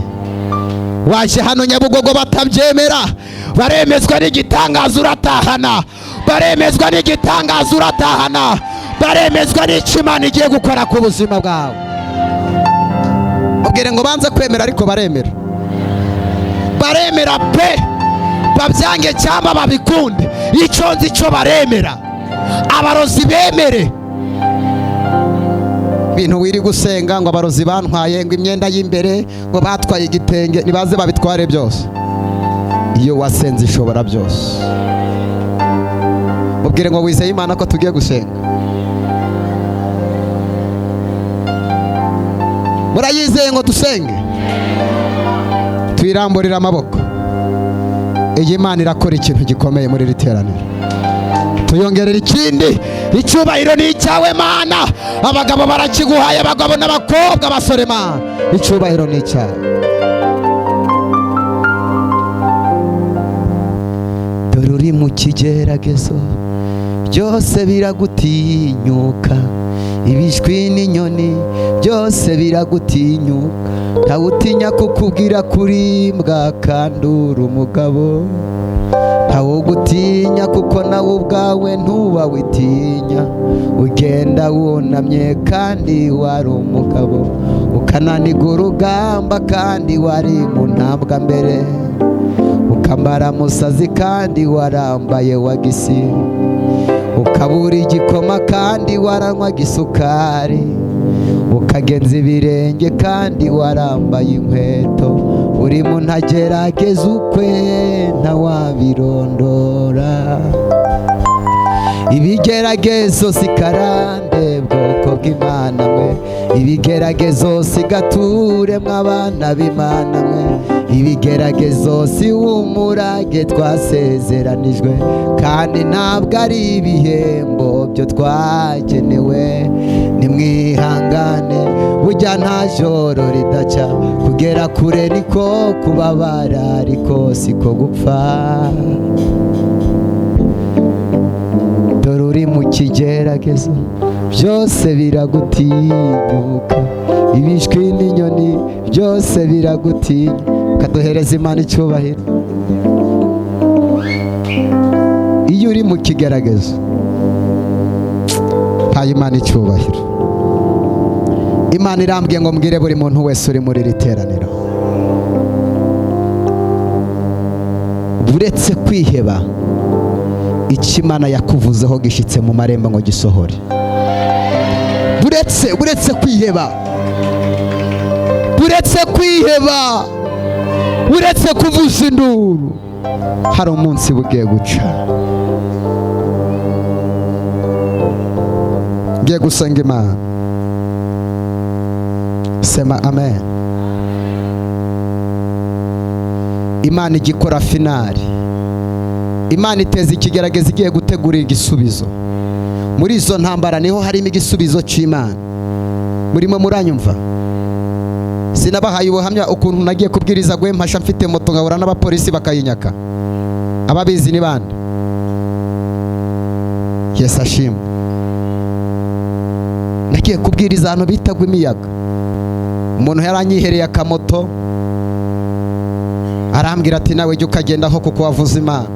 Waje hano Nyabugogo batabyemera, baremezwa n'igitangazo uratahana. Baremezwa n'igitangazo uratahana. Baremezwa n'icyo Imana igiye gukora ku buzima bwawe. Ubwire ngo banze kwemera ariko baremera. Baremera pe, babyange cyangwa babikunde. Icyo nzi cyo baremera. Abarozi bemere. Bintu wiri gusenga ngo abarozi bantwaye ngo imyenda y'imbere, ngo batwaye igitenge, nibaze babitware byose. Iyo wasenze ishobora byose. Ubwire ngo wizeye Imana ko tugiye gusenga. Murayizeye ngo dusenge? Tuyiramburira amaboko. Iyi Imana irakora ikintu gikomeye muri iri teraniro. Tuyongerera ikindi. Icyubahiro ni icyawe Mana. Abagabo barakiguhaye, abagabo n'abakobwa, abasore Mana. Icyubahiro ni icyawe. Dore uri mu kigeragezo, byose biragutinyuka. Ibishwi n'inyoni byose biragutinyuka. Ntawutinya kukubwira kuri mbwa kandi uri umugabo. Ntawugutinya kuko nawe ubwawe ntuba witinya. Ugenda wunamye kandi wari umugabo. Ukananiga urugamba kandi wari mu ntambwe mbere. Ukambara musazi kandi warambaye wa gisi. Ukabura igikoma kandi waranywaga isukari. Ukagenza ibirenge kandi warambaye inkweto. Uri mu ntagerageza ukwe ntawabirondora. Ibigeragezo sikarande bwoko bw'Imana mwe. Ibigeragezo sigature mw'abana b'Imana mwe. ibigeragezo si umurage twasezeranijwe, kandi ntabwo ari ibihembo byo twagenewe. Nimwihangane burya nta joro ridaca, kugera kure niko kubabara ariko siko gupfa. Dore uri mu kigeragezo byose biragutinyuka, ibishwi n'inyoni byose biragutinya. Kaduhereza Imana icyubahiro. Iyo uri mu kigeragezo haye Imana icyubahiro. Imana irambwiye ngo mbwire buri muntu wese uri muri iri teraniro, buretse kwiheba icyo Imana yakuvuzeho gishitse mu marembo ngo gisohore. Buretse kwiheba, buretse kwiheba, buretse kuvuza induru, hari umunsi bugiye guca. Ngiye gusenga Imana. Sema amen. Imana igikora finali. Imana iteza ikigerageza igiye gutegurira igisubizo. Muri izo ntambara niho harimo igisubizo cy'Imana. Murimo muranyumva? Sinabahaye ubuhamya ukuntu nagiye kubwiriza Gwempasha mfite moto ngahura n'abapolisi bakayinyaka. Ababizi ni bande? Yesu ashimwe. Nagiye kubwiriza ahantu bita Gwimiyaga. Umuntu yaranyihereye akamoto arambwira ati nawe jya ukagendaho kuko wavuze Imana.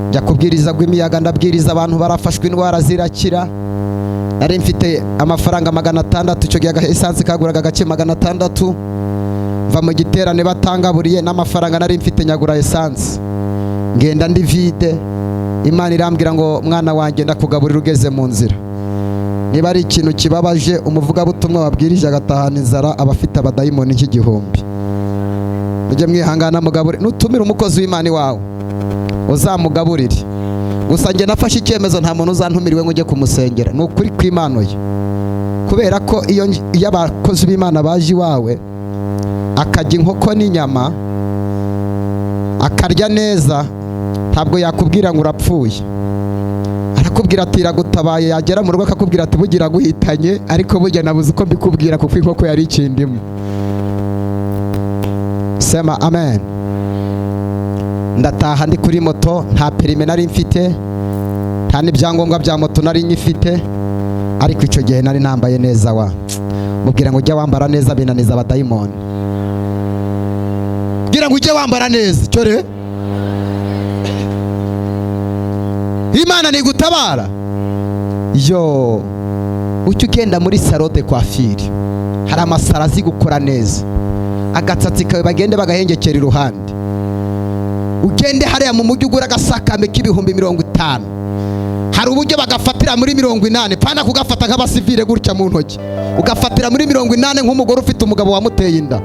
Njya kubwiriza Gwimiyaga, ndabwiriza abantu barafashwe indwara zirakira. Nari mfite amafaranga 600, icyo gihe esansi kaguraga gace 600. Mva mu giterane batangaburiye n'amafaranga nari mfite nyagura esansi. Ngenda ndi vide. Imana irambwira ngo mwana wanjye ndakugaburira ugeze mu nzira. Niba ari ikintu kibabaje umuvugabutumwa wabwirije agatahana inzara abafite abadayimoni nk'igihumbi. Mujye mwihangana mugaburire, nutumira umukozi w'Imana wawe uzamugaburire. Gusa njye nafashe icyemezo nta muntu uzantumiriwe ngo ujye kumusengera. Ni ukuri kw'Imana ye, kubera ko iyo abakozi b'Imana baje iwawe akarya inkoko n'inyama akarya neza, ntabwo yakubwira ngo urapfuye. Arakubwira ati iragutabaye, yagera mu rugo akakubwira ati bugira guhitanye, ariko burya nabuze uko mbikubwira kuko inkoko yari ikindimo. Sema amen. Ndataha ndi kuri moto, nta perime nari mfite, nta n'ibyangombwa bya moto nari nyifite, ariko icyo gihe nari nambaye neza. Mubwira ngo ujye wambara neza binaniza abadayimoni. Bwira ngo ujye wambara neza cyore Imana ni gutabara. Yo ucyo ugenda muri salon de coiffure, hari amasara azi gukora neza, agatsatsi kawe bagende bagahengekera iruhande. Ugende hariya mu mujyi ugura agasakame k'ibihumbi 50, hari uburyo bagafatira muri 80, pana kugafata nk'abasivile gutya mu ntoki, ugafatira muri 80 nk'umugore ufite umugabo wamuteye inda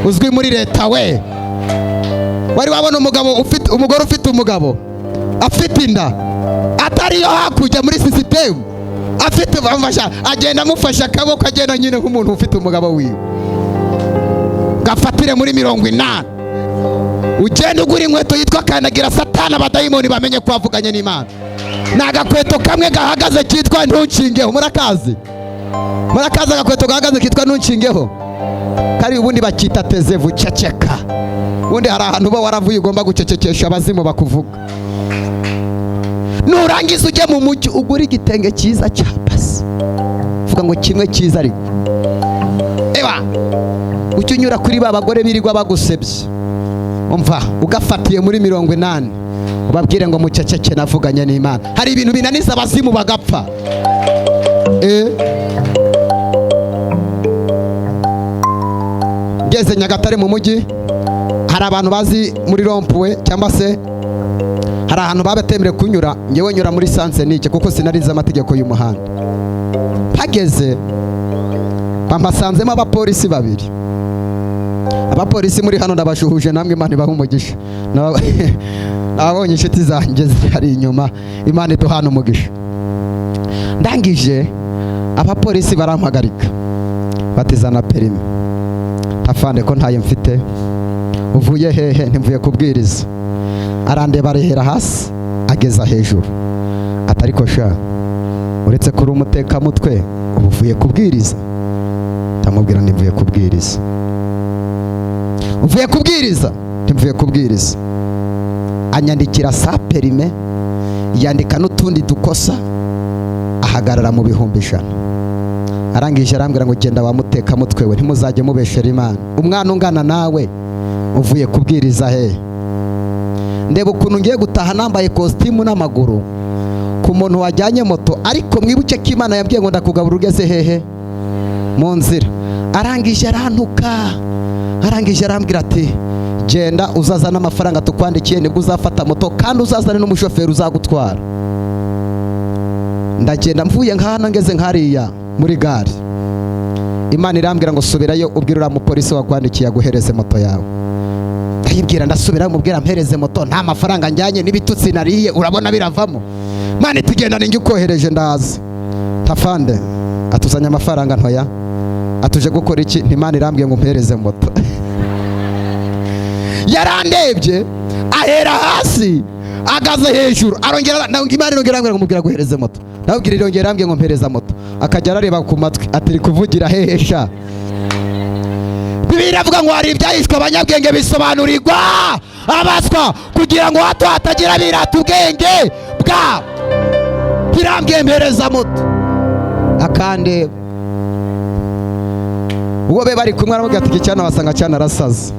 uzwi muri leta. We wari wabona umugore ufite umugabo afite inda atariyo hakujya muri sisitemu, afite bamufasha, agenda amufasha akaboko, agenda nyine nk'umuntu ufite umugabo wiwe, gafatire muri 80. Ugenda ugura inkweto yitwa kandagira satana, abadayimoni bamenye ko wavuganye n'Imana. Nagakweto kamwe gahagaze kitwa ntunshingeho. Murakazi agakweto gahagaze kitwa ntunshingeho, kari ubundi bakita tezevu, ceceka. Ubundi hari ahantu uba waravuye ugomba gucecekesha abazimu bakuvuga. Nurangiza ujye mu mujyi ugura igitenge cyiza cya pasi, vuga ngo kimwe cyiza, ariko eba ucyunyura kuri ba bagore birirwa bagusebye, umva ugafatiye muri 80, ubabwire ngo muceceke navuganye n'Imana. Hari ibintu binaniza abazimu bagapfa. Ngeze Nyagatare mu mujyi, hari abantu bazi muri rompuwe cyangwa se hari ahantu babatemere kunyura, ngewe nyura muri sanse nike kuko sinarize amategeko y'umuhanda. Hageze bampasanzemo abapolisi 2. Abapolisi muri hano ndabashuhuje, namwe Imana ibahe umugisha. Nabonye inshuti zanjye zari inyuma, Imana iduhana umugisha. Ndangije abapolisi barampagarika batizana perime. Afande ko ntayo mfite, uvuye hehe? Ntimvuye kubwiriza. Arandeba arehera hasi ageza hejuru, atariko sha uretse kuri umutekamutwe uvuye kubwiriza? Ndamubwira ntimvuye kubwiriza. Uvuye kubwiriza? Ntimvuye kubwiriza. Anyandikira sa perime, yandika n'utundi dukosa, ahagarara mu 1,000. Arangije arambwira ngo genda wa mutekamutwe we, ntimuzajye mubeshera Imana. Umwana ungana nawe uvuye kubwiriza he? Ndeba ukuntu ngiye gutaha nambaye costume n'amaguru ku muntu wajyanye moto, ariko mwibuke ko Imana yabwiye ngo ndakugabura ugeze hehe? Mu nzira. Arangije arantuka, arangije arambwira ati genda uzazana amafaranga tukwandikiye nibwo uzafata moto, kandi uzazane n'umushoferi uzagutwara. Ndagenda mvuye nk'ahana ngeze nk'ariya muri gare. Imana irambwira ngo subirayo ubwira uriya mupolisi wakwandikiye aguhereze moto yawe. Ndayibwira ndasubira mubwira mpereze moto, nta mafaranga njyanye n'ibitutsi nariye urabona biravamo. Imana itigenda ninjye ukohereje ndaza. Tafande atuzanya amafaranga ntoya, atuje gukora iki? Imana irambwiye ngo mpereze moto. Yarandebye ahera hasi agaze hejuru, arongera Imana irongera ngo mubwira guhereze moto. Nabwira irongera irambwiye ngo mpereza moto. Akajya arareba ku matwi atiri kuvugira hehe sha. Bibiliya ivuga ngo hari ibyahishwe abanyabwenge bisobanurirwa abaswa, kugira ngo hato hatagira birata ubwenge bwabo. Birambwiye mpereza moto. Akande uwo be bari kumwe aramubwira ati cyane wasanga cyane arasaza,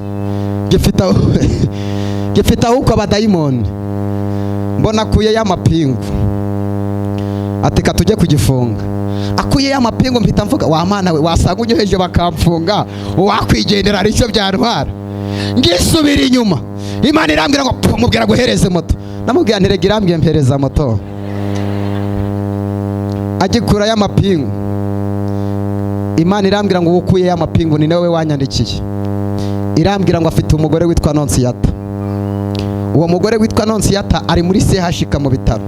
gifita huko abadayimoni. Mbona akuye y'amapingu ati katujye kugifunga. Akuye y'amapingu mpita mvuga wa Mana we, wasanga unyoheje bakamfunga wakwigendera aricyo byantwara. Ngisubira inyuma, Imana irambwira ngo mubwira guhereze moto. Namubwira ntirege irambwiye mpereza moto. Agikura y'amapingu, Imana irambwira ngo ukuye y'amapingu ni nawe wanyandikiye. Irambwira ngo afite umugore witwa Nonsiyata. Uwo mugore witwa Nonsiyata ari muri CHK mu bitaro,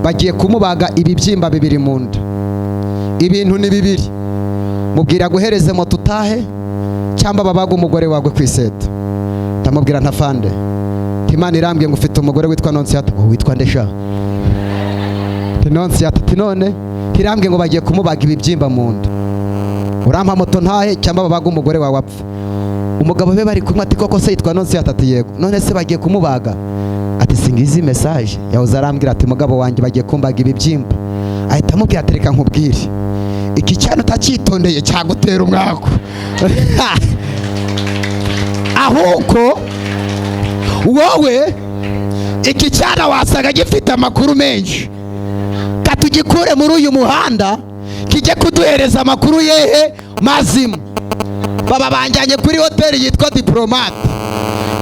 bagiye kumubaga ibibyimba 2 mu nda. Ibintu ni 2, mubwira guhereze moto utahe cyangwa babaga umugore wawe kwiseta. Ndamubwira ntafande, Imana irambwiye ngo ufite umugore witwa Nonsiyata. Witwa ndesha Nonsiyata? None irambwiye ngo bagiye kumubaga ibibyimba mu nda, urampa moto ntahe cyangwa babaga umugore wawe apfa. Umugabo be bari kumwe ati koko se yitwa Nonsiyata? Ati yego. None se bagiye kumubaga? Ati singizi message yahoze arambwira ati mugabo wanjye bagiye kumbaga ibibyimba. Ahita amubwira ati reka nkubwire, iki cyane utacyitondeye cyagutera umwako. Ahubwo wowe iki cyane wasaga gifite amakuru menshi, katugikure muri uyu muhanda kijye kuduhereza amakuru yehe mazima. Baba banjyanye kuri hoteli yitwa Diplomate.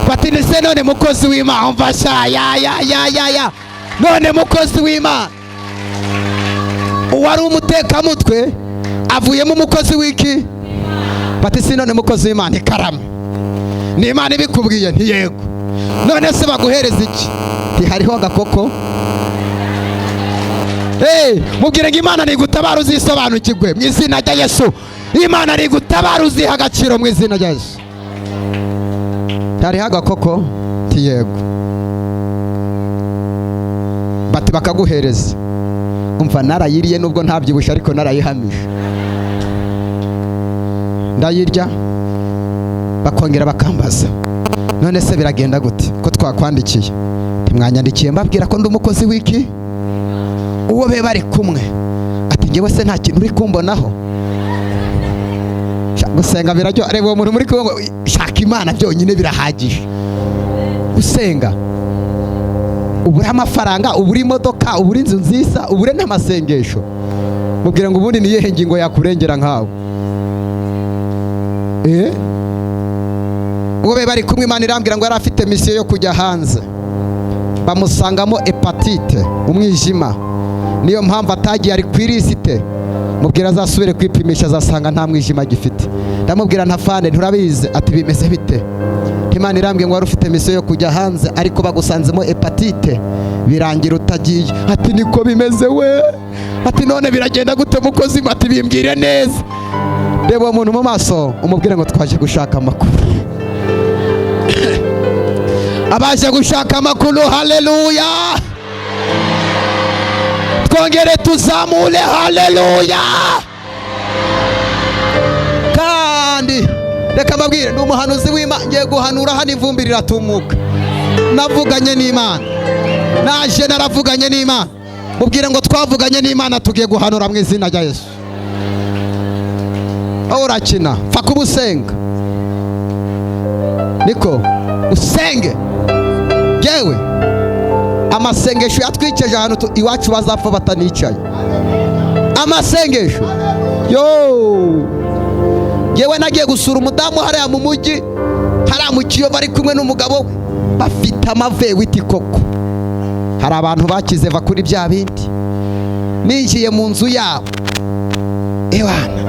Bati nise none mukozi w'Imana umfasha ya none mukozi w'Imana. Uwari umutekamutwe avuyemo umukozi w'iki? Bati si none mukozi w'Imana ikarama. Ni Imana ibikubwiye? Nti yego. None se baguhereza iki? Nti hariho agakoko. Mubwire ngo Imana ni gutabara uzisobanukirwe mu izina rya Yesu. Imana ni gutabara uziha agaciro mu izina rya Yesu. Hariho agakoko? Nti yego. Bati bakaguhereza. Umva narayiriye nubwo ntabyibusha ariko narayihamije. Ndayirya bakongera bakambaza, none se biragenda gute ko twakwandikiye? Timwanyandikiye mbabwira ko ndi umukozi w'iki? Uwo be bari kumwe ati ngewe se nta kintu uri kumbonaho? Gusenga biraryo. Areba uwo muntu muri kumwe, shaka Imana byonyine birahagije. Gusenga ubura amafaranga, ubura imodoka, ubura inzu nziza, ubure n'amasengesho. Mubwira ngo ubundi niyehe ngingo yakurengera nkawe? Uwo be bari kumwe Imana irambwira ngo yari afite misiyo yo kujya hanze, bamusangamo hepatite, umwijima. Niyo mpamvu atagiye ari kwirisite. Mubwira azasubire kwipimisha azasanga nta mwijima gifite. Ndamubwira ntafane nturabizi? Ati bimeze bite? Imana irambwiye ngo wari ufite misiyo yo kujya hanze ariko bagusanzemo hepatite birangira utagiye. Ati niko bimeze we. Ati none biragenda gute mukozi? Ati bimbwire neza. Reba umuntu mu maso umubwire ngo twaje gushaka amakuru. abaje gushaka amakuru. Haleluya, twongere tuzamure. Haleluya. Kandi reka mbabwire, ni umuhanuzi w'Imana, ngiye guhanura hano ivumbi riratumuka. Navuganye n'Imana, naje naravuganye n'Imana. Mubwire ngo twavuganye n'Imana, tugiye guhanura mu izina rya Yesu. Aho urakina pfa kuba usenga, niko usenge. Yewe amasengesho yatwiceje ahantu iwacu bazapfa batanicaye. Amasengesho yo, yewe nagiye gusura umudamu hariya mu mujyi, hariya mu Kiyovu, ari kumwe n'umugabo bafite amavewiti koko. Hari abantu bakize va kuri bya bindi. Ninjiye mu nzu yabo, ewana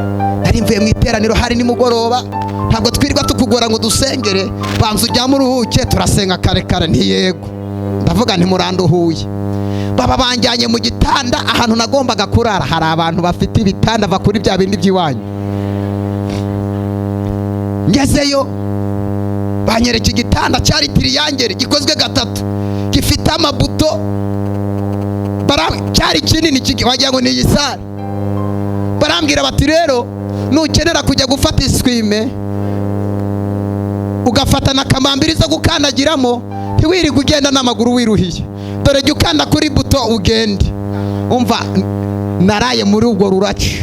nari mvuye mu iteraniro, hari nimugoroba, ntabwo twirirwa tukugora ngo dusengere, banza ujyamo uruhuke, turasenga kare kare. Ntiyego, ndavuga ntimuranduhuye. Baba banjyanye mu gitanda ahantu nagombaga kurara. Hari abantu bafite ibitanda va kuri bya bindi by'iwanyu. Ngezeyo banyereka igitanda cyari tiriyangere gikozwe gatatu, gifite amabuto, cyari kinini wagira ngo ni igisare. Barambwira bati rero nukenera kujya gufata iswime ugafata na kamambiri zo gukandagiramo, ntiwirirwe ugenda n'amaguru wiruhiye, dore jya ukanda kuri buto ugende. Umva, naraye muri ubwo ruraci,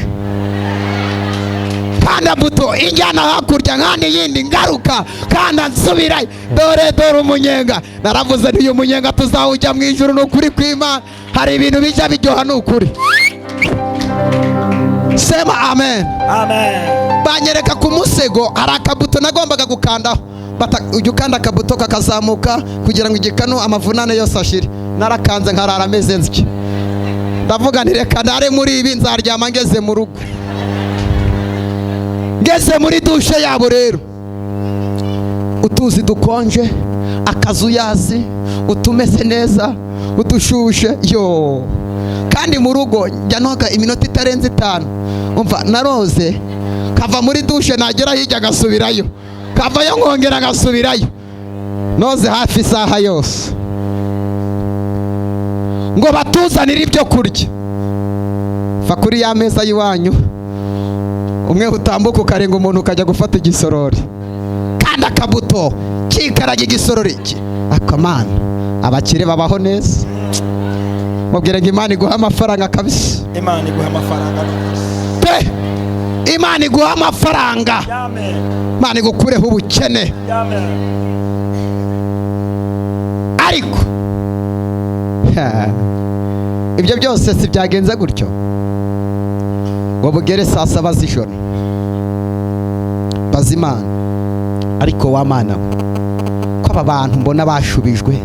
kanda buto injyana hakurya, nkandi yindi ngaruka, kanda nsubirayo, dore umunyenga. Naravuze nti uyu munyenga tuzawujya mu ijuru, ni ukuri kw'Imana. Hari ibintu bijya biryoha, ni ukuri. Sema amen. Amen. Banyereka ku musego hari akabuto nagombaga gukandaho. Ujya ukanda akabuto kakazamuka kugira ngo igikanu amavunane yose ashire. Narakanze nkarara ameze nziki. Ndavuga nti reka ndare muri ibi, nzaryama ngeze mu rugo. Ngeze muri dushe yabo rero, utuzi dukonje, akazuyazi, utumeze neza, udushushe yo. Kandi mu rugo njya noga iminota itarenze 5. Umva, naroze kava muri dushe, nagera hirya gasubirayo, kavayo nkongera gasubirayo, noze hafi isaha yose ngo batuzanire ibyo kurya. Fa kuri ya meza y'iwanyu, umwe utambuka ukarenga umuntu ukajya gufata igisorori, kandi akabuto kikarage igisorori. Akamana abakire babaho neza. Mubwire ngo Imana iguha amafaranga kabisa. Imana iguha amafaranga pe, Imana iguha amafaranga. Amen. Imana igukureho ubukene. Amen. Ariko ibyo byose si byagenze gutyo ngo bugere saa 7 z'ijoro bazimana. Ariko wa Mana, ko aba bantu mbona bashubijwe,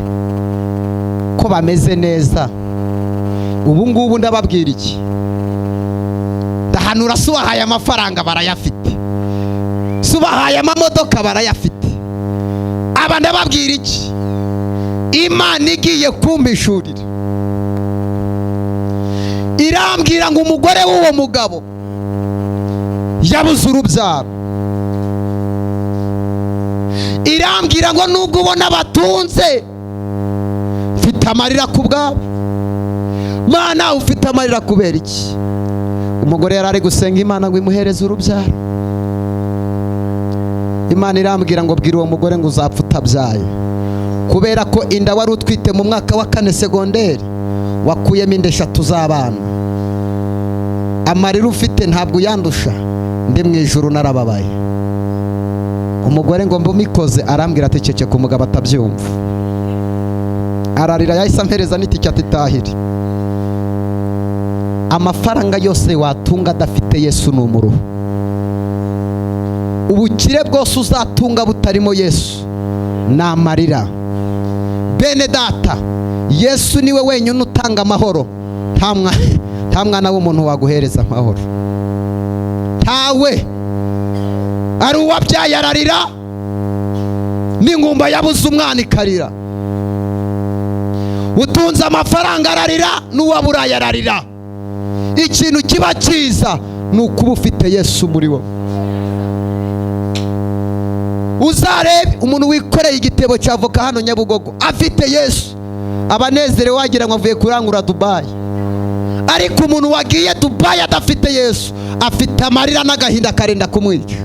ko bameze neza, ubu ngubu ndababwira iki? Ndahanura, subahaye amafaranga barayafite, subahaye amamodoka barayafite. Aba ndababwira iki? Imana igiye kumbishurira, irambwira ngo umugore w'uwo mugabo yabuze urubyaro. Irambwira ngo nubwo ubona batunze, mfite amarira ku bwabo. Mana, ufite amarira kubera iki? Umugore yarari gusenga Imana ngo imuhereze urubyaro. Imana irambwira ngo bwira uwo mugore ngo uzapfa utabyaye, kubera ko inda wari utwite mu mwaka wa 4 segonderi wakuyemo inda 3 z'abana. Amarira ufite ntabwo yandusha, ndi mu ijuru narababaye. Umugore ngo mbumikoze arambwira ati cece ku mugabo atabyumva, ararira, yahise ampereza n'itike atitahiri. Amafaranga yose watunga adafite Yesu ni umuruho. Ubukire bwose uzatunga butarimo Yesu ni amarira. Bene data, Yesu niwe wenyine utanga amahoro. Nta mwana w'umuntu waguhereza amahoro, ntawe. Ari uwabyaye ararira, n'ingumba yabuze umwana ikarira. Utunze amafaranga ararira, n'uwaburaye ararira. Ikintu kiba cyiza ni ukuba ufite Yesu muri wowe. uzarebe umuntu wikoreye igitebo cy'avoka hano Nyabugogo afite Yesu, abanezerewe wagira ngo avuye kurangura Dubai. Ariko umuntu wagiye Dubai adafite Yesu afite amarira n'agahinda karenda kumwica.